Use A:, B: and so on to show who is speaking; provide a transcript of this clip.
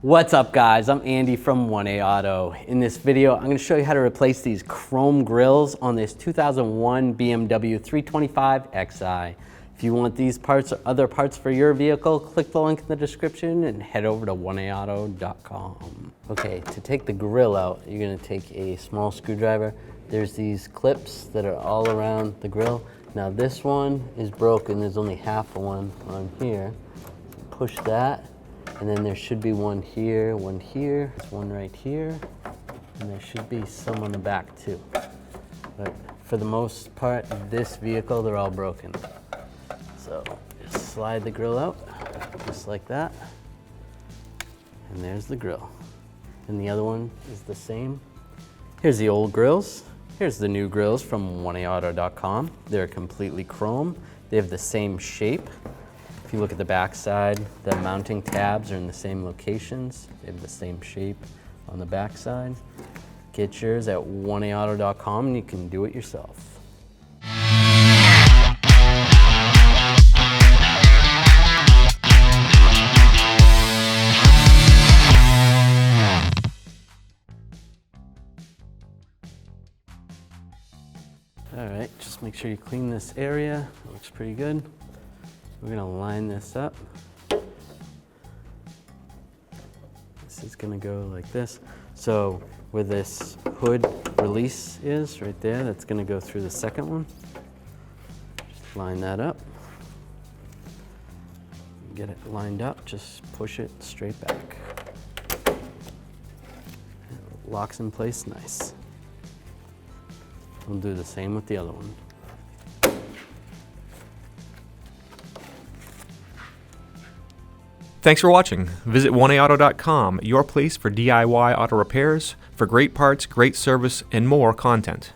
A: What's up guys, I'm Andy from 1A Auto. In this video, I'm going to show you how to replace these chrome grills on this 2001 BMW 325xi. If you want these parts or other parts for your vehicle, click the link in the description and head over to 1AAuto.com. Okay, to take the grill out, you're going to take a small screwdriver. There's these clips that are all around the grill. Now this one is broken, there's only half of one on here. Push that. And then there should be one here, one right here, and there should be some on the back too. But for the most part, this vehicle, they're all broken. So just slide the grill out, just like that. And there's the grill. And the other one is the same. Here's the old grills. Here's the new grills from 1AAuto.com. They're completely chrome. They have the same shape. If you look at the back side, the mounting tabs are in the same locations. They have the same shape on the back side. Get yours at 1AAuto.com and you can do it yourself. All right, just make sure you clean this area. It looks pretty good. We're gonna line this up. This is gonna go like this. So where this hood release is, right there, that's gonna go through the second one. Just line that up. Get it lined up, just push it straight back. It locks in place nice. We'll do the same with the other one.
B: Thanks for watching. Visit 1AAuto.com, your place for DIY auto repairs, for great parts, great service, and more content.